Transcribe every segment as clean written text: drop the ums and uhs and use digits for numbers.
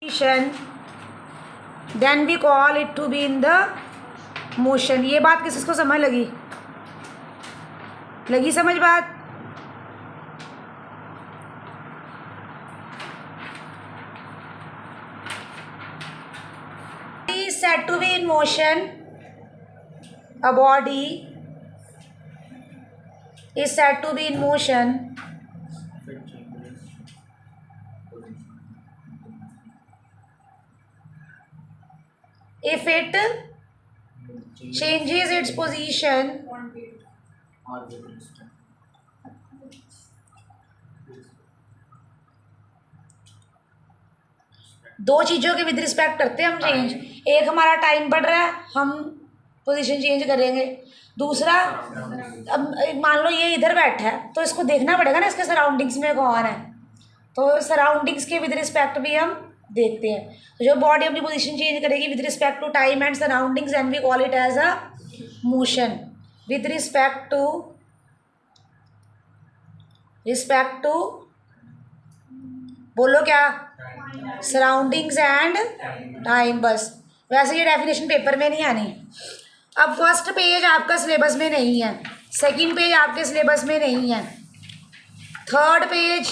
position, then we call it to be in the motion. ये बात किसको समझ लगी? लगी समझ बात? Is said to be in motion. A body is said to be in motion if it changes its position दो चीज़ों के विद रिस्पेक्ट करते हैं हम चेंज। एक हमारा टाइम बढ़ रहा है, हम पोजीशन चेंज करेंगे। दूसरा, अब मान लो ये इधर बैठा है तो इसको देखना पड़ेगा ना इसके सराउंडिंग्स में कौन है, तो सराउंडिंग्स के विद रिस्पेक्ट भी हम देखते हैं। तो जो बॉडी अपनी पोजीशन चेंज करेगी with respect to time and surroundings and we call it as a motion. With respect to बोलो क्या, सराउंडिंग्स एंड टाइम। बस वैसे ये डेफिनेशन पेपर में नहीं आनी। अब फर्स्ट पेज आपका सिलेबस में नहीं है, सेकंड पेज आपके सिलेबस में नहीं है, थर्ड पेज,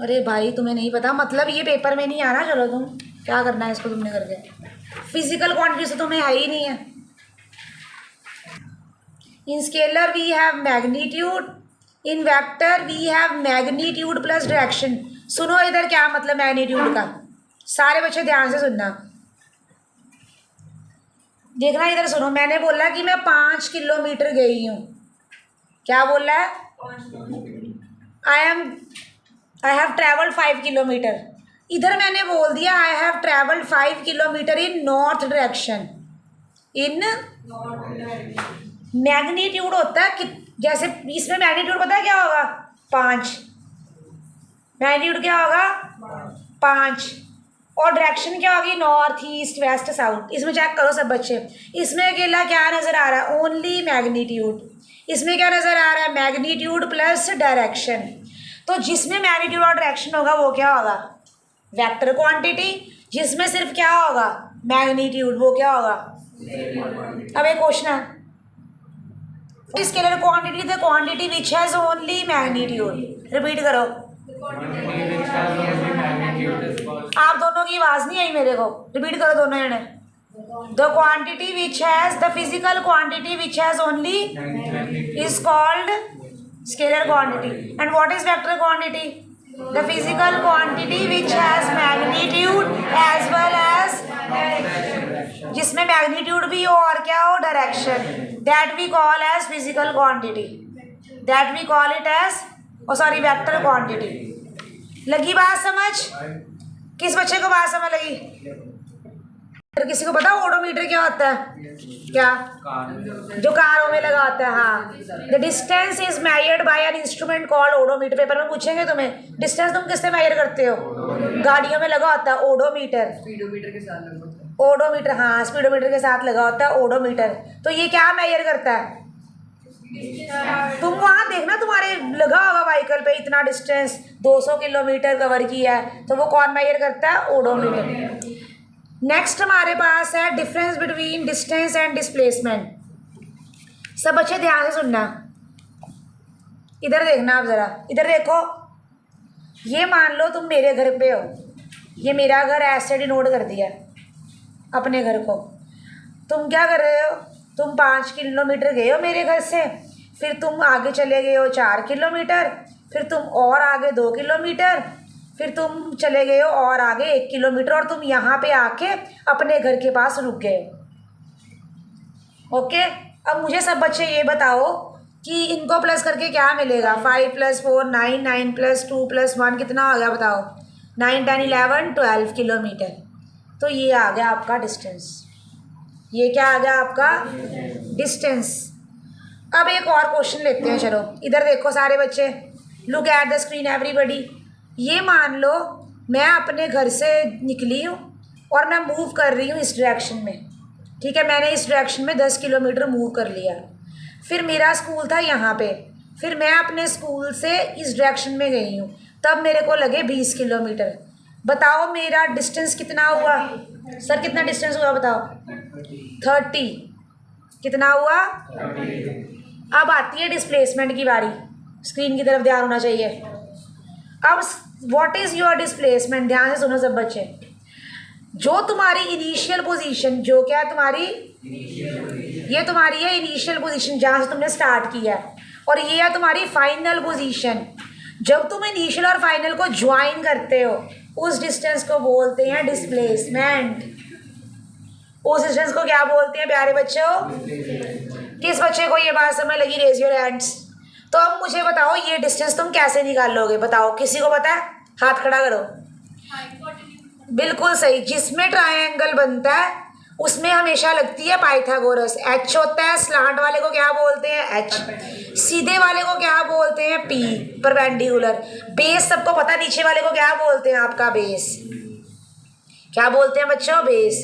अरे भाई तुम्हें नहीं पता मतलब ये पेपर में नहीं आना। चलो तुम क्या करना है इसको तुमने करके, फिजिकल क्वांटिटी से तुम्हें है ही नहीं है। In scalar we have magnitude, in vector we have magnitude plus direction. सुनो इधर क्या मतलब मैग्नीट्यूड का, सारे बच्चे ध्यान से सुनना, देखना इधर सुनो। मैंने बोला कि मैं 5 किलोमीटर गई हूँ, क्या बोला है? I have travelled 5 kilometre. इधर मैंने बोल दिया I have travelled 5 kilometre in north direction. In magnitude होता है कि जैसे इसमें मैग्नीट्यूड पता है क्या होगा? 5। मैग्नीट्यूड क्या होगा? 5। और डायरेक्शन क्या होगी? North, east, west, south. इसमें चेक करो सब बच्चे, इसमें अकेला क्या नज़र आ रहा है? Only magnitude. इसमें क्या नज़र आ रहा है? Magnitude plus direction. तो जिसमें मैग्नीट्यूड और डायरेक्शन होगा वो क्या होगा? Vector quantity. जिसमें सिर्फ क्या होगा? मैग्नीट्यूड, वो क्या होगा? अब एक क्वेश्चन है, scalar quantity the quantity which has only magnitude. Repeat करो। आप दोनों की आवाज नहीं आई मेरे को, रिपीट करो दोनों जने। The quantity which has, the physical quantity which has only is called scalar quantity. And what is vector quantity? The physical quantity which has magnitude as well as, जिसमें मैग्नीट्यूड भी हो और क्या हो? Direction. That we call as physical quantity, that we call it as sorry vector quantity. लगी बात समझ? किस बच्चे को बात समझ लगी? किसी को पता ओडोमीटर क्या होता है? क्या? जो कारों में लगा होता है। हाँ, the distance is measured by an instrument called odometer. Paper में पूछेंगे तुम्हें डिस्टेंस तुम किससे मेजर करते हो? गाड़ियों में लगा होता है ओडोमीटर। स्पीडोमीटर के साथ लगा होता है ओडोमीटर। हाँ, स्पीडोमीटर के साथ लगा होता है ओडोमीटर। तो ये क्या मेजर करता है? तुम वहाँ देखना तुम्हारे लगा होगा व्हीकल पे इतना डिस्टेंस 200 किलोमीटर कवर किया है, तो वो कौन मेजर करता है? ओडोमीटर। नेक्स्ट हमारे पास है difference between distance and displacement. सब बच्चे ध्यान से सुनना, इधर देखना आप ज़रा, इधर देखो। ये मान लो तुम मेरे घर पे हो, ये मेरा घर ऐसे डिनोट कर दिया अपने घर को। तुम क्या कर रहे हो? तुम 5 किलोमीटर गए हो मेरे घर से, फिर तुम आगे चले गए हो 4 किलोमीटर, फिर तुम और आगे 2 किलोमीटर, फिर तुम चले गए हो और आगे 1 किलोमीटर, और तुम यहाँ पे आके अपने घर के पास रुक गए। ओके, अब मुझे सब बच्चे ये बताओ कि इनको प्लस करके क्या मिलेगा? 5 + 4 9, 9 + 2 + 1 कितना आ गया बताओ? 9, 10, 11, 12 किलोमीटर। तो ये आ गया आपका डिस्टेंस। ये क्या आ गया आपका? डिस्टेंस। अब एक और क्वेश्चन लेते हैं, चलो इधर देखो सारे बच्चे, look at the screen everybody. ये मान लो मैं अपने घर से निकली हूँ और मैं मूव कर रही हूँ इस डायरेक्शन में, ठीक है? मैंने इस डायरेक्शन में 10 किलोमीटर मूव कर लिया। फिर मेरा स्कूल था यहाँ पे, फिर मैं अपने स्कूल से इस डायरेक्शन में गई हूँ, तब मेरे को लगे 20 किलोमीटर। बताओ मेरा डिस्टेंस कितना हुआ? सर कितना डिस्टेंस हुआ बताओ? 30। कितना हुआ? अब आती है डिस्प्लेसमेंट की बारी। स्क्रीन की तरफ ध्यान होना चाहिए। अब व्हाट इज योर डिस्प्लेसमेंट? ध्यान से सुनो सब बच्चे। जो तुम्हारी इनिशियल पोजीशन, जो क्या है तुम्हारी, ये तुम्हारी है इनिशियल पोजीशन जहाँ से तुमने स्टार्ट किया है, और ये है तुम्हारी फाइनल पोजीशन। जब तुम इनिशियल और फाइनल को ज्वाइन करते हो उस डिस्टेंस को बोलते हैं डिस्प्लेसमेंट। उस डिस्टेंस को क्या बोलते हैं प्यारे बच्चों? किस बच्चे को ये बात समझ लगी? Raise your hands. तो अब मुझे बताओ ये डिस्टेंस तुम कैसे निकाल लोगे? बताओ, किसी को पता है? हाथ खड़ा करो। बिल्कुल सही। जिसमें ट्रायंगल बनता है उसमें हमेशा लगती है पाइथागोरस। एच होता है, स्लांट वाले को क्या बोलते हैं? एच। सीधे वाले को क्या बोलते हैं? P, perpendicular. बेस सबको पता है, नीचे वाले को क्या बोलते हैं? आपका बेस। क्या बोलते हैं बच्चों? बेस।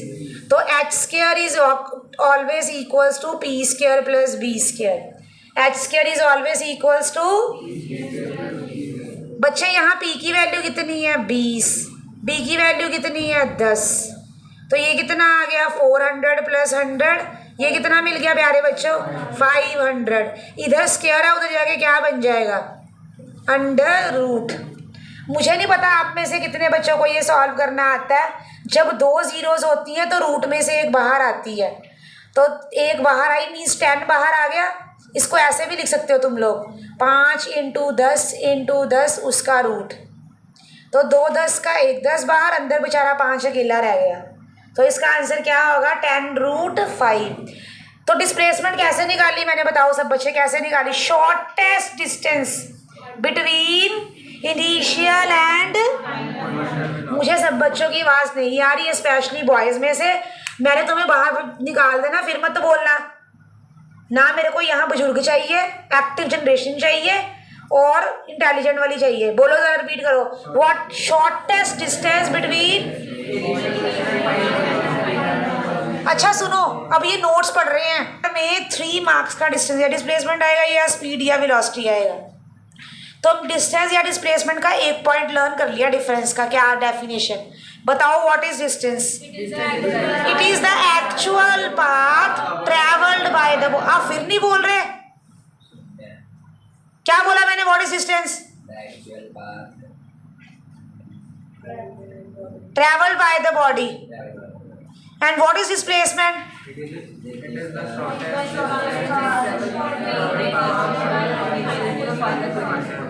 तो H square is always equals to P square plus B square. H square is always equals to, बच्चे यहाँ पी की वैल्यू कितनी है? 20। बी की वैल्यू कितनी है? 10। तो ये कितना आ गया? 400 प्लस 100। ये कितना मिल गया प्यारे बच्चों? 500। इधर स्क्वायर है, उधर जाके क्या बन जाएगा? Under root. मुझे नहीं पता आप में से कितने बच्चों को ये सॉल्व करना आता है। जब 2 जीरोस होती हैं तो रूट में से एक बाहर आती है, तो एक बाहर आई मीन्स 10 बाहर आ गया। इसको ऐसे भी लिख सकते हो तुम लोग, 5 × 10 × 10 उसका रूट। तो 2 10 का 1 10 बाहर, अंदर बेचारा 5 अकेला रह गया। तो इसका आंसर क्या होगा? 10√5। तो डिस्प्लेसमेंट कैसे निकाली मैंने? बताओ सब बच्चे कैसे निकाली? Shortest distance between initial and, मुझे सब बच्चों की आवाज़ नहीं आ रही है, स्पेशली बॉयज़ में से। मैंने तुम्हें बाहर निकाल देना, फिर मत बोलना ना। मेरे को यहाँ बुजुर्ग चाहिए, एक्टिव जनरेशन चाहिए और इंटेलिजेंट वाली चाहिए। बोलो जरा, रिपीट करो। What shortest distance between. अच्छा सुनो, अब ये नोट्स पढ़ रहे हैं में 3 मार्क्स का डिस्टेंस या डिस्प्लेसमेंट आएगा या स्पीड या वेलोसिटी आएगा। तो अब डिस्टेंस या डिस्प्लेसमेंट का एक पॉइंट लर्न कर लिया, डिफरेंस का क्या डेफिनेशन। बताओ what is distance? It is the actual path travelled by the, आप फिर नहीं बोल रहे? क्या बोला मैंने? What is distance? Travelled by the body. And what is displacement?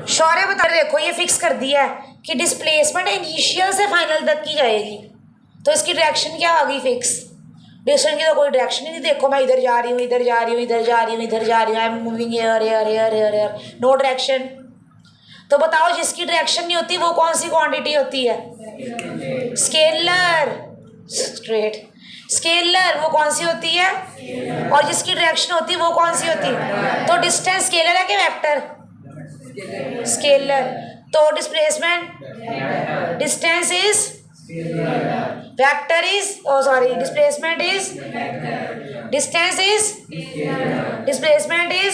Shaurya बता रहे, देखो ये फिक्स कर दिया है कि डिस्प्लेसमेंट इनिशियल से फाइनल तक की जाएगी। तो इसकी डायरेक्शन क्या आ गई? फिक्स। डिस्टेंस की तो कोई डायरेक्शन ही नहीं। देखो मैं इधर जा रही हूँ, इधर जा रही हूँ, इधर जा रही हूँ, इधर जा रही हूँ, I am moving here here here here here, no direction. तो बताओ जिसकी डायरेक्शन नहीं होती वो कौन सी क्वांटिटी होती है? स्केलर। स्ट्रेट। स्केलर वो कौन सी होती है? और जिसकी डायरेक्शन होती है वो कौन सी होती है? तो डिस्टेंस स्केलर है कि वेक्टर? स्केलर। तो displacement, distance is vector is, oh sorry, displacement is, distance is, displacement is.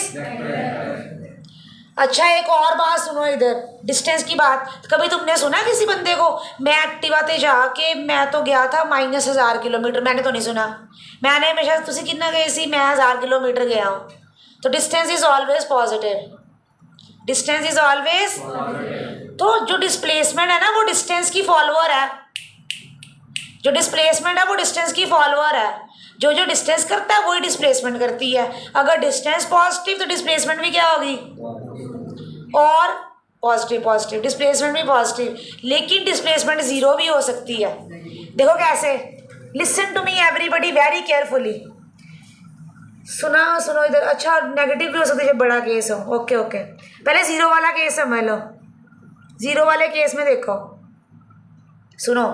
अच्छा एक और बात सुनो इधर, डिस्टेंस की बात। कभी तुमने सुना किसी बंदे को, मैं एक्टिवा ते जाके मैं तो गया था -1000 किलोमीटर? मैंने तो नहीं सुना। मैंने हमेशा, तुसी कितना गए सी? मैं 1000 किलोमीटर गया हूँ। तो distance is always positive. Distance is always. तो जो डिस्प्लेसमेंट है ना वो डिस्टेंस की फॉलोअर है। जो डिस्प्लेसमेंट है वो डिस्टेंस की फॉलोअर है। जो जो डिस्टेंस करता है वही डिस्प्लेसमेंट करती है। अगर डिस्टेंस पॉजिटिव तो डिस्प्लेसमेंट भी क्या होगी? और पॉजिटिव। पॉजिटिव डिस्प्लेसमेंट भी पॉजिटिव। लेकिन डिस्प्लेसमेंट 0 भी हो सकती है। देखो कैसे। Listen to me everybody very carefully. सुनो इधर। अच्छा नेगेटिव भी हो सकती है जब बड़ा केस हो। ओके ओके, पहले 0 वाला केस समझ लो। 0 वाले केस में देखो, सुनो।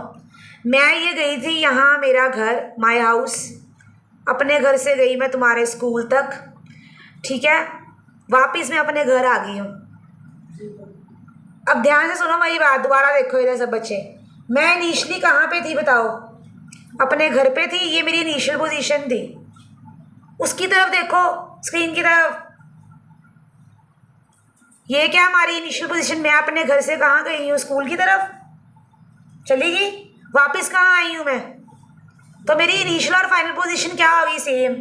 मैं ये गई थी यहाँ, मेरा घर, माय हाउस। अपने घर से गई मैं तुम्हारे स्कूल तक, ठीक है। वापिस मैं अपने घर आ गई हूँ। अब ध्यान से सुनो मेरी बात, दोबारा देखो इधर सब बच्चे। मैं इनिशियली कहाँ पे थी बताओ? अपने घर पे थी। ये मेरी इनिशियल पोजीशन थी। उसकी तरफ देखो, स्क्रीन की तरफ। ये क्या हमारी इनिशियल पोजीशन, मैं अपने घर से कहाँ गई हूँ, स्कूल की तरफ चली गई, वापस कहाँ आई हूँ मैं, तो मेरी इनिशियल और फाइनल पोजीशन क्या होगी, सेम।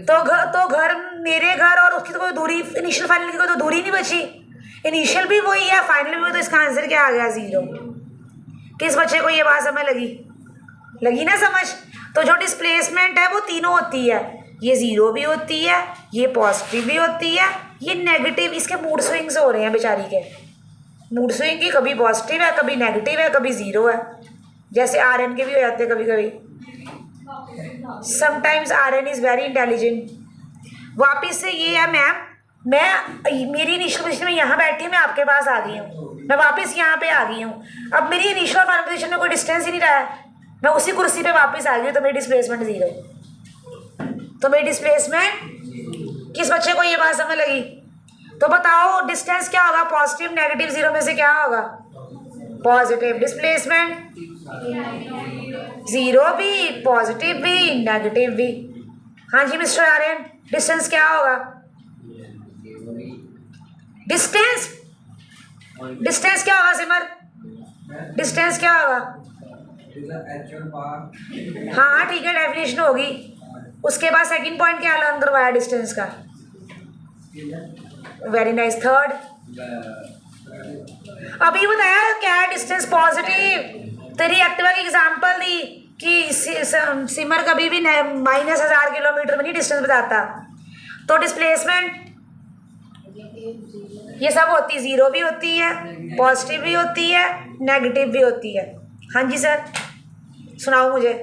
तो घर मेरे घर और उसकी तो कोई दूरी, इनिशियल फाइनल की कोई तो दूरी नहीं बची, इनिशियल भी वही है, फाइनल भी वही, तो इसका आंसर क्या आ गया, 0। किस बच्चे को ये बात समझ लगी ना समझ। तो जो डिस्प्लेसमेंट है वो तीनों होती है, ये 0 भी होती है, ये पॉजिटिव भी होती है, ये नेगेटिव। इसके मूड स्विंग्स हो रहे हैं बेचारी के, मूड स्विंग की, कभी पॉजिटिव है, कभी नेगेटिव है, कभी 0 है। जैसे RN के भी हो जाते हैं कभी कभी। Sometimes RN is very intelligent. वापिस से ये है मैम, मेरी इनिशियल पोजीशन में यहाँ बैठी हूँ, मैं आपके पास आ गई हूँ, मैं वापस यहाँ पे आ गई हूँ। अब मेरी इनिशियल और फाइनल पोजीशन में कोई डिस्टेंस ही नहीं रहा है, मैं उसी कुर्सी पे वापस आ गई हूँ, तो मेरी डिस्प्लेसमेंट 0। तो मेरी डिस्प्लेसमेंट, किस बच्चे को ये बात समझ लगी? तो बताओ डिस्टेंस क्या होगा, पॉजिटिव नेगेटिव 0 में से क्या होगा, पॉजिटिव। डिस्प्लेसमेंट 0 भी, पॉजिटिव भी, नेगेटिव भी। हाँ जी मिस्टर आर्यन, डिस्टेंस क्या होगा, डिस्टेंस क्या होगा सिमर, डिस्टेंस क्या होगा? हाँ ठीक है, डेफिनेशन होगी। उसके बाद सेकंड पॉइंट क्या लर्न करवाया डिस्टेंस का, वेरी नाइस। थर्ड अभी बताया क्या है डिस्टेंस, पॉजिटिव। तेरी एक्टिवा की एग्जांपल दी कि सिमर कभी भी -1000 किलोमीटर में नहीं डिस्टेंस बताता। तो डिस्प्लेसमेंट ये सब होती, 0 भी होती है, पॉजिटिव भी होती है, नेगेटिव भी होती है। हाँ जी सर, सुनाओ मुझे।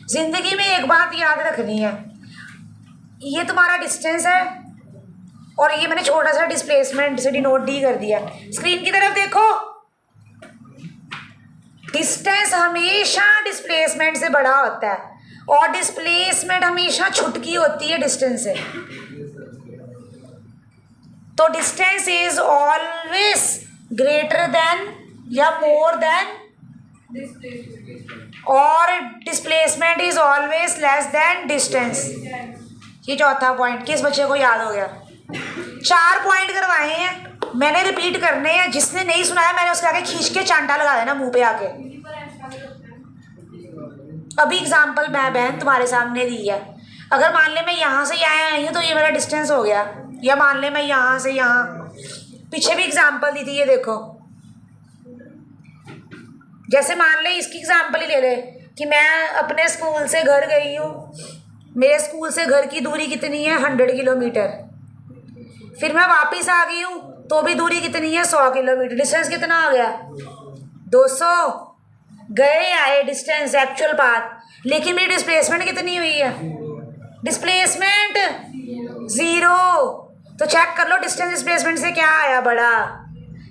जिंदगी में एक बात याद रखनी है, ये तुम्हारा डिस्टेंस है और ये मैंने छोटा सा डिस्प्लेसमेंट से डिनोट डी कर दिया। स्क्रीन की तरफ देखो, डिस्टेंस हमेशा डिस्प्लेसमेंट से बड़ा होता है और डिस्प्लेसमेंट हमेशा छुटकी होती है डिस्टेंस से। तो distance is always greater than या मोर देन, और displacement is always less then distance. ये चौथा पॉइंट किस बच्चे को याद हो गया? 4 पॉइंट करवाए हैं, मैंने रिपीट करने हैं, जिसने नहीं सुनाया मैंने उसके आगे खींच के चांटा लगा देना मुंह पे आके। अभी एग्जाम्पल मैं बहन तुम्हारे सामने दी है, अगर मान ले मैं यहाँ से यहाँ आई हूँ तो ये मेरा डिस्टेंस हो गया, या मान ले मैं यहाँ से यहाँ, पीछे भी एग्जाम्पल दी थी, ये देखो। जैसे मान ले इसकी एग्जाम्पल ही ले ले कि मैं अपने स्कूल से घर गई हूँ, मेरे स्कूल से घर की दूरी कितनी है 100 किलोमीटर, फिर मैं वापस आ गई हूँ तो भी दूरी कितनी है 100 किलोमीटर, डिस्टेंस कितना हो गया 200। गए आए डिस्टेंस एक्चुअल पाथ, लेकिन मेरी डिस्प्लेसमेंट कितनी हुई है, डिस्प्लेसमेंट 0। तो चेक कर लो डिस्टेंस डिस्प्लेसमेंट से क्या आया बड़ा,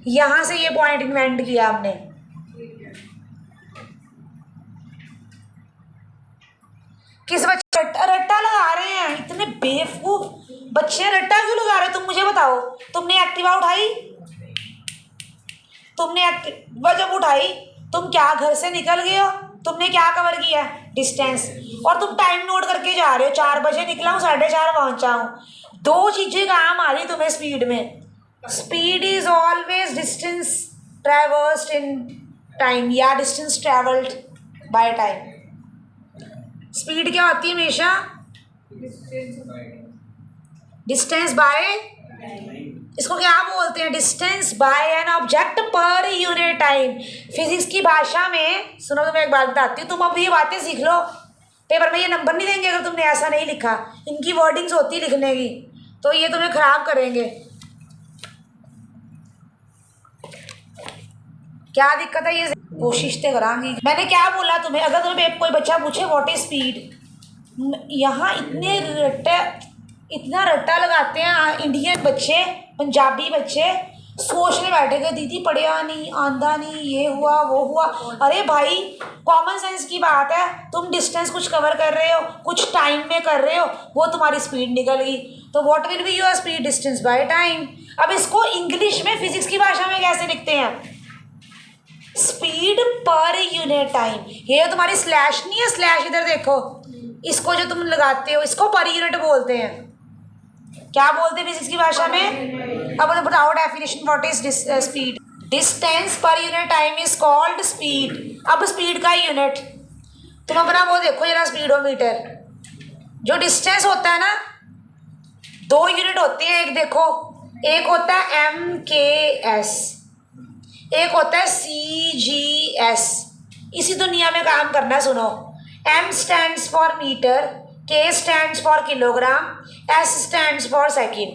यहाँ से ये पॉइंट इन्वेंट किया हमने। किस बच्चे रट्टा लगा रहे हैं, इतने बेवकूफ बच्चे रट्टा क्यों लगा रहे हो तुम, मुझे बताओ। तुमने एक्टिवा उठाई, तुमने एक्टिवा जब उठाई तुम क्या घर से निकल गए हो, तुमने क्या कवर किया डिस्टेंस, और तुम टाइम नोट करके जा रहे हो 4 बजे निकला हूँ 4:30 पहुँचा हूँ। 2 चीज़ें काम आ रही तुम्हें स्पीड में, speed is always distance traversed in time या distance travelled by time. Speed क्या होती है हमेशा, डिस्टेंस बाय, इसको क्या बोलते हैं, distance by an object per unit time. Physics की भाषा में सुनो, तो मैं एक बात बताती हूँ, तुम अब ये बातें सीख लो, पेपर में ये नंबर नहीं देंगे अगर तुमने ऐसा नहीं लिखा। इनकी वर्डिंग्स होती है लिखने की, तो ये तुम्हें खराब करेंगे। क्या दिक्कत है, ये कोशिश तो करांगी। मैंने क्या बोला तुम्हें, अगर तुम्हें कोई बच्चा पूछे व्हाट इज स्पीड, यहाँ इतना रट्टा लगाते हैं इंडियन बच्चे, पंजाबी बच्चे, सोचने बैठे गए दीदी पढ़िया नहीं, आंदा नहीं, ये हुआ वो हुआ। अरे भाई कॉमन सेंस की बात है, तुम डिस्टेंस कुछ कवर कर रहे हो, कुछ टाइम में कर रहे हो, वो तुम्हारी स्पीड निकल गई। तो what will be your speed, distance by time. अब इसको इंग्लिश में फिजिक्स की भाषा में कैसे लिखते हैं, स्पीड पर यूनिट टाइम। ये तुम्हारी स्लैश नहीं है, स्लैश इधर देखो, इसको जो तुम लगाते हो इसको पर यूनिट बोलते हैं। क्या बोलते हैं फिजिक्स की भाषा में? अब बताओ definition, what is speed? Distance per unit time is called speed. अब स्पीड का यूनिट तुम अपना वो देखो जरा, स्पीडोमीटर। जो डिस्टेंस होता है ना, 2 यूनिट होती है। एक देखो, एक होता है MKS, एक होता है CGS। इसी दुनिया में काम करना। सुनो, M stands for metre, K stands for kilogram, S stands for second.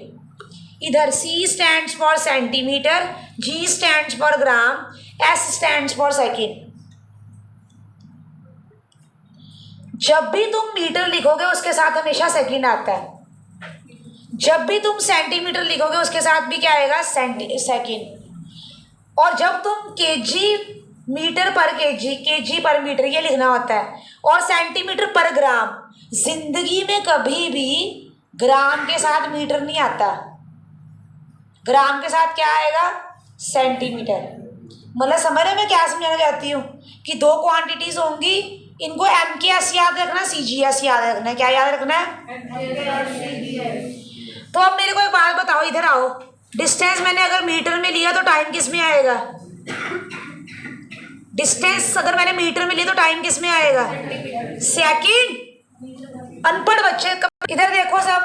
इधर C stands for centimetre, G stands for gram, S stands for second. जब भी तुम मीटर लिखोगे उसके साथ हमेशा सेकेंड आता है। जब भी तुम सेंटीमीटर लिखोगे उसके साथ भी क्या आएगा? सेकेंड। और जब तुम केजी मीटर पर केजी पर मीटर ये लिखना होता है, और सेंटीमीटर पर ग्राम। जिंदगी में कभी भी ग्राम के साथ मीटर नहीं आता, ग्राम के साथ क्या आएगा? सेंटीमीटर। मतलब समझ रहे हो मैं क्या समझाना चाहती हूँ? कि 2 क्वांटिटीज होंगी, इनको MKS याद रखना, CGS याद रखना है। क्या याद रखना है? तो अब मेरे को एक बात बताओ, इधर आओ। डिस्टेंस मैंने अगर मीटर में लिया तो टाइम किस में आएगा? डिस्टेंस अगर मैंने मीटर में लिया तो टाइम किस में आएगा? सेकंड। अनपढ़ बच्चे इधर देखो सब।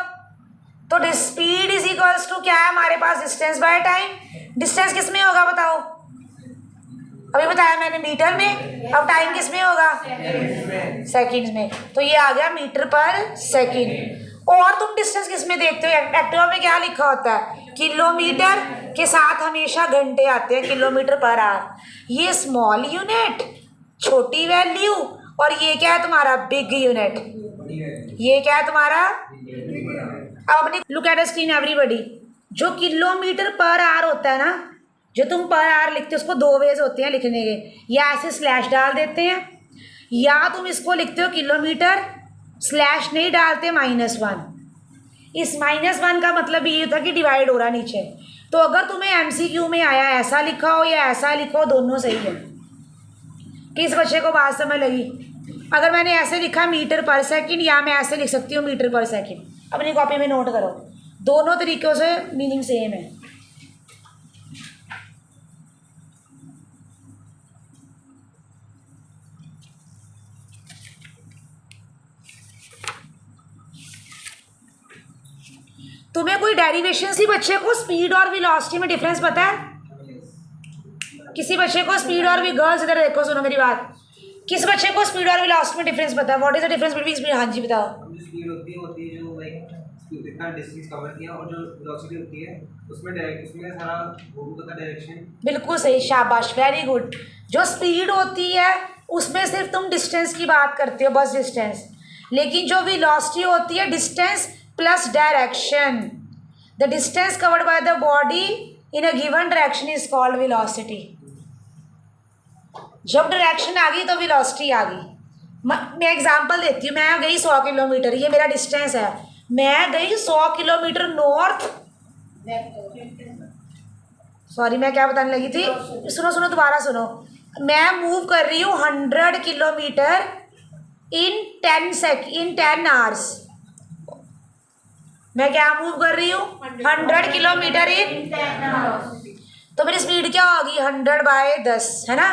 तो स्पीड इज इक्वल्स टू क्या है हमारे पास? Distance by time. डिस्टेंस किस में होगा बताओ? अभी बताया मैंने मीटर में, अब टाइम किस में होगा? सेकंड्स में। तो ये आ गया मीटर पर सेकंड। और तुम डिस्टेंस किस में देखते हो? एक्टिवा में क्या लिखा होता है? किलोमीटर के साथ हमेशा घंटे आते हैं, किलोमीटर पर आवर। ये स्मॉल यूनिट, छोटी वैल्यू, और ये क्या है तुम्हारा? Big unit. ये क्या है तुम्हारा? अब अपनी look at the screen everybody. जो किलोमीटर पर आवर होता है ना, जो तुम पर आवर लिखते हो, उसको 2 वेज होते हैं लिखने के। या ऐसे स्लैश डाल देते हैं, या तुम इसको लिखते हो किलोमीटर, स्लैश नहीं डालते, -1। इस -1 का मतलब ये था कि डिवाइड हो रहा नीचे। तो अगर तुम्हें MCQ में आया ऐसा लिखा हो या ऐसा लिखो, दोनों सही है। किस बच्चे को बात समझ लगी? अगर मैंने ऐसे लिखा मीटर पर सेकंड, या मैं ऐसे लिख सकती हूँ मीटर पर सेकंड। अपनी कॉपी में नोट करो, दोनों तरीक़ों से मीनिंग सेम है। तुम्हें कोई डेरिवेशन सी बच्चे को स्पीड और वेलोसिटी में डिफरेंस पता है? किसी बच्चे को स्पीड और गर्ल्स इधर देखो, सुनो मेरी बात। किस बच्चे को स्पीड और वेलोसिटी में डिफरेंस पता है? What is the difference between speed? हाँ जी बताओ। स्पीड होती है जो लाइक कितना डिस्टेंस कवर किया, और जो वेलोसिटी होती है उसमें सारा वो पता डायरेक्शन। बिल्कुल सही, शाबाश, वेरी गुड। जो स्पीड होती है उसमें सिर्फ तुम डिस्टेंस की बात करते हो, बस डिस्टेंस। लेकिन जो वेलोसिटी होती है, distance plus direction. The distance covered by the body in a given direction is called velocity. जब डायरेक्शन आ गई तो वेलोसिटी आ गई। मैं एग्जांपल देती हूँ। मैं गई 100 किलोमीटर, ये मेरा डिस्टेंस है। मैं गई 100 किलोमीटर नॉर्थ, सॉरी मैं क्या बताने लगी थी, सुनो दोबारा सुनो। मैं मूव कर रही हूँ 100 किलोमीटर इन 10 आवर्स। मैं क्या मूव कर रही हूँ? 100 किलोमीटर इन 10 आवर्स। तो मेरी स्पीड क्या होगी? 100/10, है ना?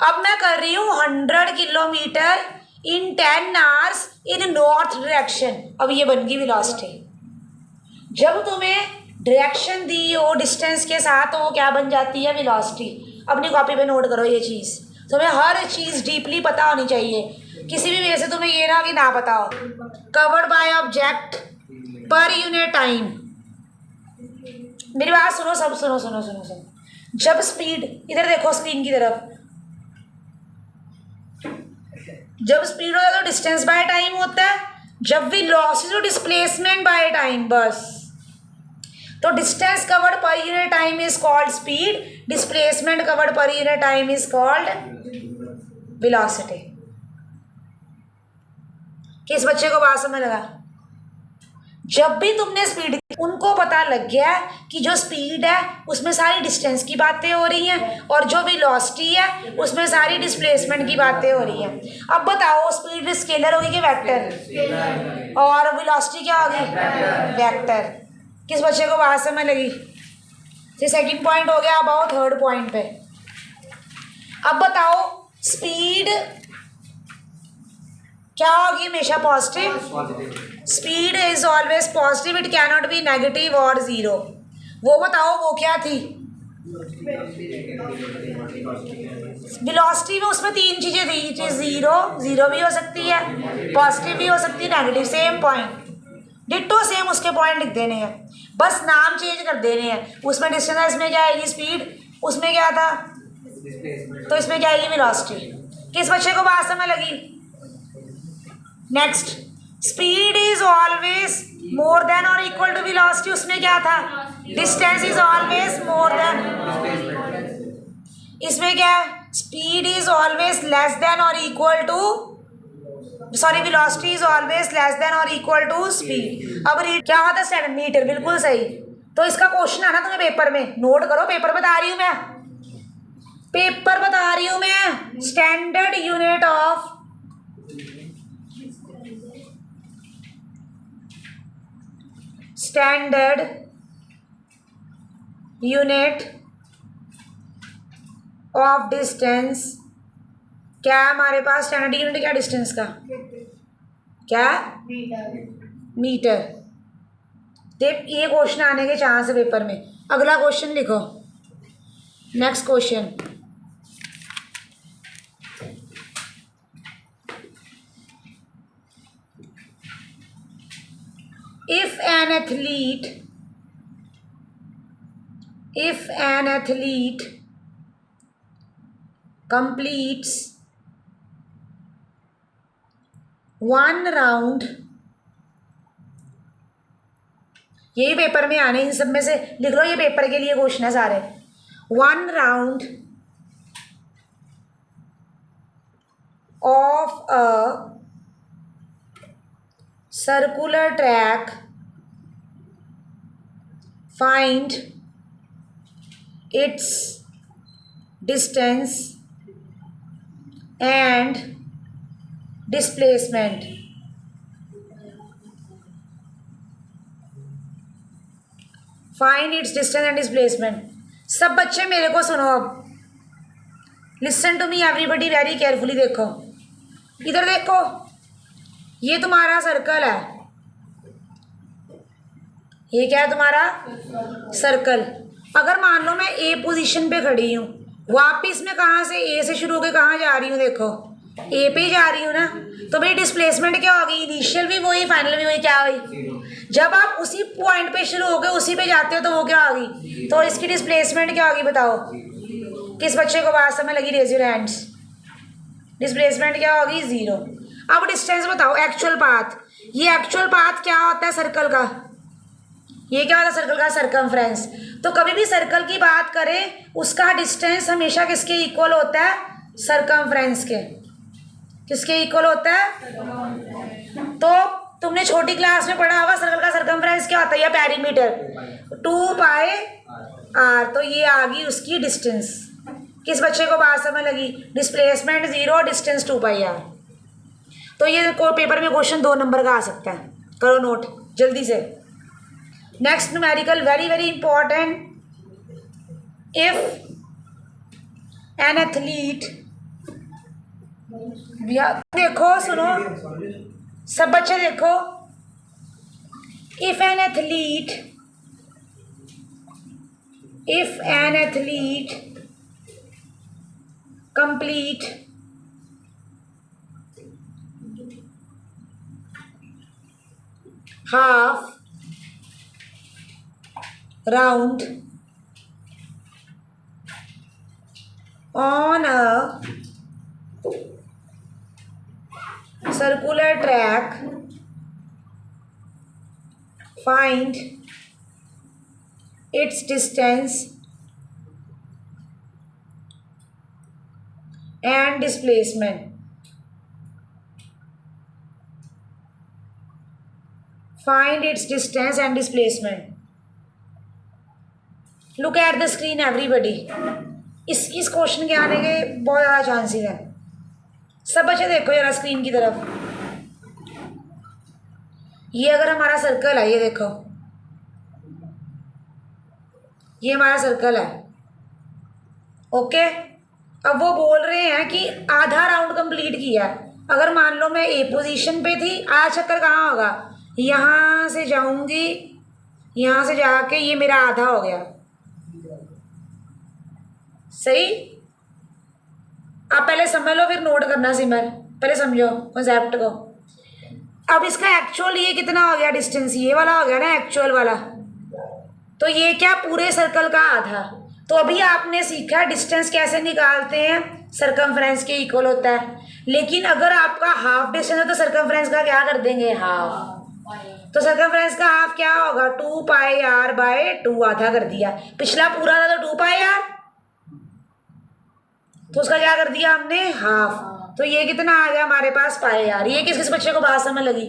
अब मैं कर रही हूँ 100 kilometre in 10 hours in north direction. अब ये बन गई वेलोसिटी। जब तुम्हें डायरेक्शन दी हो डिस्टेंस के साथ, तो वो क्या बन जाती है? वेलोसिटी। अपनी कॉपी पे नोट करो ये चीज़। तुम्हें हर चीज़ डीपली पता होनी चाहिए। किसी भी वे से तुम्हें ये ना कि ना पता हो। Covered by object per unit time. मेरी बात सुनो सब, सुनो। जब स्पीड, इधर देखो स्क्रीन की तरफ, जब स्पीड होता है तो डिस्टेंस बाय टाइम होता है। जब वेलोसिटी तो डिस्प्लेसमेंट बाय टाइम, बस। तो distance covered per unit time is called speed, displacement covered per unit time is called velocity. किस बच्चे को बात समझ लगा? जब भी तुमने स्पीड, उनको पता लग गया कि जो स्पीड है उसमें सारी डिस्टेंस की बातें हो रही हैं, और जो वेलोसिटी है उसमें सारी डिस्प्लेसमेंट की बातें हो रही हैं। अब बताओ, स्पीड स्केलर होगी कि वेक्टर? और वेलोसिटी क्या होगी? वेक्टर। किस बच्चे को बात समझ लगी? ये सेकंड पॉइंट हो गया। अब आओ थर्ड पॉइंट पे। अब बताओ स्पीड क्या होगी? हमेशा positive. Speed is always positive, it can not be negative और जीरो। वो बताओ वो क्या थी? वेलोसिटी में उसमें तीन चीजें थी। इट इज जीरो, जीरो भी हो सकती है, पॉजिटिव भी हो सकती है, negative. Same point, ditto same उसके पॉइंट लिख देने हैं, बस नाम चेंज कर देने हैं। उसमें डिस्टेंस है, इसमें क्या आएगी? स्पीड। उसमें क्या था? तो इसमें क्या आएगी? वेलोसिटी। किस बच्चे को बात समझ लगी? Next, speed is always more than और इक्वल टू वेलोसिटी। उसमें क्या था? Distance is always more than. इसमें क्या है? Speed is always less than और equal to, sorry, velocity is always less than और इक्वल टू स्पीड। अब रीड क्या होता है? Standard metre. बिल्कुल सही। तो इसका क्वेश्चन आना तुम्हें पेपर में, नोट करो। पेपर बता रही हूँ मैं, पेपर बता रही हूँ मैं। Standard unit of standard unit of distance. क्या है हमारे पास स्टैंडर्ड यूनिट? क्या डिस्टेंस का? क्या? मीटर। देख ये क्वेश्चन आने के चांस है पेपर में। अगला क्वेश्चन लिखो। Next question, if an athlete completes one round, यही पेपर में आने, इन सब में से लिख लो, ये पेपर के लिए क्वेश्चन है सारे। 1 round of a circular track, find its distance and displacement। Find its distance and displacement. सब बच्चे मेरे को सुनो अब, listen to me everybody very carefully. देखो इधर देखो, ये तुम्हारा सर्कल है, ये क्या है तुम्हारा? सर्कल। अगर मान लो मैं ए पोजीशन पे खड़ी हूँ, वापिस मैं कहाँ से? ए से शुरू होकर कहाँ जा रही हूँ? देखो ए पे जा रही हूँ ना, तो मेरी डिस्प्लेसमेंट क्या होगी? इनिशियल भी वही, फाइनल भी वही। क्या हुई? जब आप उसी पॉइंट पे शुरू होकर उसी पे जाते हो तो वो क्या होगी? तो इसकी डिस्प्लेसमेंट क्या होगी? बताओ किस बच्चे को बात समझ लगी? Raise your hands. डिस्प्लेसमेंट क्या होगी? जीरो। अब डिस्टेंस बताओ, एक्चुअल पाथ। ये एक्चुअल पाथ क्या होता है सर्कल का? ये क्या होता है सर्कल का? सर्कमफ्रेंस। तो कभी भी सर्कल की बात करें, उसका डिस्टेंस हमेशा किसके इक्वल होता है? सर्कमफ्रेंस के। किसके इक्वल होता है? तो तुमने छोटी क्लास में पढ़ा होगा सर्कल का सर्कमफ्रेंस क्या होता है, या पेरीमीटर 2 पाई आर। तो ये आ गई उसकी डिस्टेंस। किस बच्चे को बात समझ लगी? Displacement zero, distance 2 pi R. तो ये पेपर में क्वेश्चन 2 नंबर का आ सकता है, करो नोट जल्दी से। Next numerical, very very important. If an athlete, देखो सुनो सब बच्चे देखो, if an athlete complete half round on a circular track, find its distance and displacement. Find its distance and displacement. Look at the screen everybody. इस question के आने के बहुत ज़्यादा चांसेस हैं। सब बच्चे देखो जरा स्क्रीन की तरफ। ये अगर हमारा सर्कल है, ये देखो ये हमारा सर्कल है। ओके, अब वो बोल रहे हैं कि आधा राउंड कंप्लीट किया। अगर मान लो मैं ए पोजीशन पे थी, आधा चक्कर कहाँ होगा, यहाँ से जाऊंगी, यहाँ से जाके ये मेरा आधा हो गया। सही, आप पहले समझ लो फिर नोट करना सिमर, पहले समझो कॉन्सेप्ट को। अब इसका एक्चुअल ये कितना हो गया डिस्टेंस, ये वाला हो गया ना एक्चुअल वाला, तो ये क्या पूरे सर्कल का आधा। तो अभी आपने सीखा डिस्टेंस कैसे निकालते हैं, सर्कमफ्रेंस के इक्वल होता है। लेकिन अगर आपका हाफ डिस्टेंस है तो सर्कमफ्रेंस का क्या कर देंगे, हाफ। तो सर्कमफ्रेंस का हाफ क्या होगा, 2πr/2, आधा कर दिया। पिछला पूरा था तो 2πr, तो उसका क्या कर दिया हमने, हाफ। तो ये कितना आ गया हमारे पास, πr। ये किस किस बच्चे को बात समझ लगी।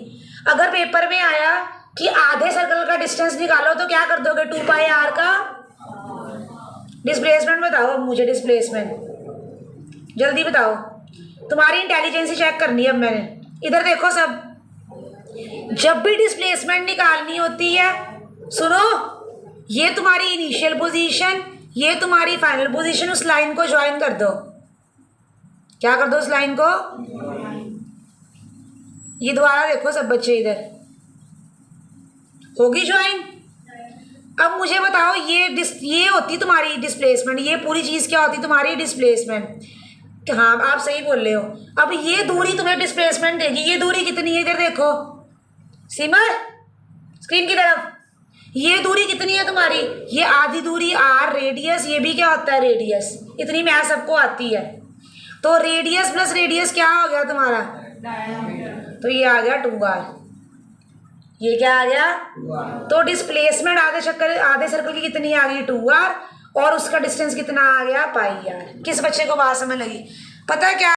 अगर पेपर में आया कि आधे सर्कल का डिस्टेंस निकालो तो क्या कर दोगे, 2πr का डिस्प्लेसमेंट बताओ। अब मुझे डिस्प्लेसमेंट जल्दी बताओ, तुम्हारी इंटेलिजेंसी चेक करनी है अब मैंने। इधर देखो सब, जब भी डिस्प्लेसमेंट निकालनी होती है, सुनो, ये तुम्हारी इनिशियल पोजीशन, ये तुम्हारी फाइनल पोजीशन, उस लाइन को ज्वाइन कर दो। क्या कर दो उस लाइन को, ये दोबारा देखो सब बच्चे, इधर होगी ज्वाइन। अब मुझे बताओ, ये होती तुम्हारी डिस्प्लेसमेंट, ये पूरी चीज़ क्या होती तुम्हारी डिस्प्लेसमेंट। हाँ आप सही बोल रहे हो। अब ये दूरी तुम्हें डिस्प्लेसमेंट देगी, ये दूरी कितनी है, इधर देखो सिमर स्क्रीन की तरफ, ये दूरी कितनी है तुम्हारी, ये आधी दूरी r रेडियस, ये भी क्या होता है रेडियस, इतनी मैथ सबको आती है। तो रेडियस प्लस रेडियस क्या हो गया तुम्हारा, तो ये आ गया 2r, ये क्या आ गया। तो डिस्प्लेसमेंट आधे सर्कल की कितनी आ गई, 2r, और उसका डिस्टेंस कितना आ गया, πr। किस बच्चे को बात समझ लगी, पता है क्या।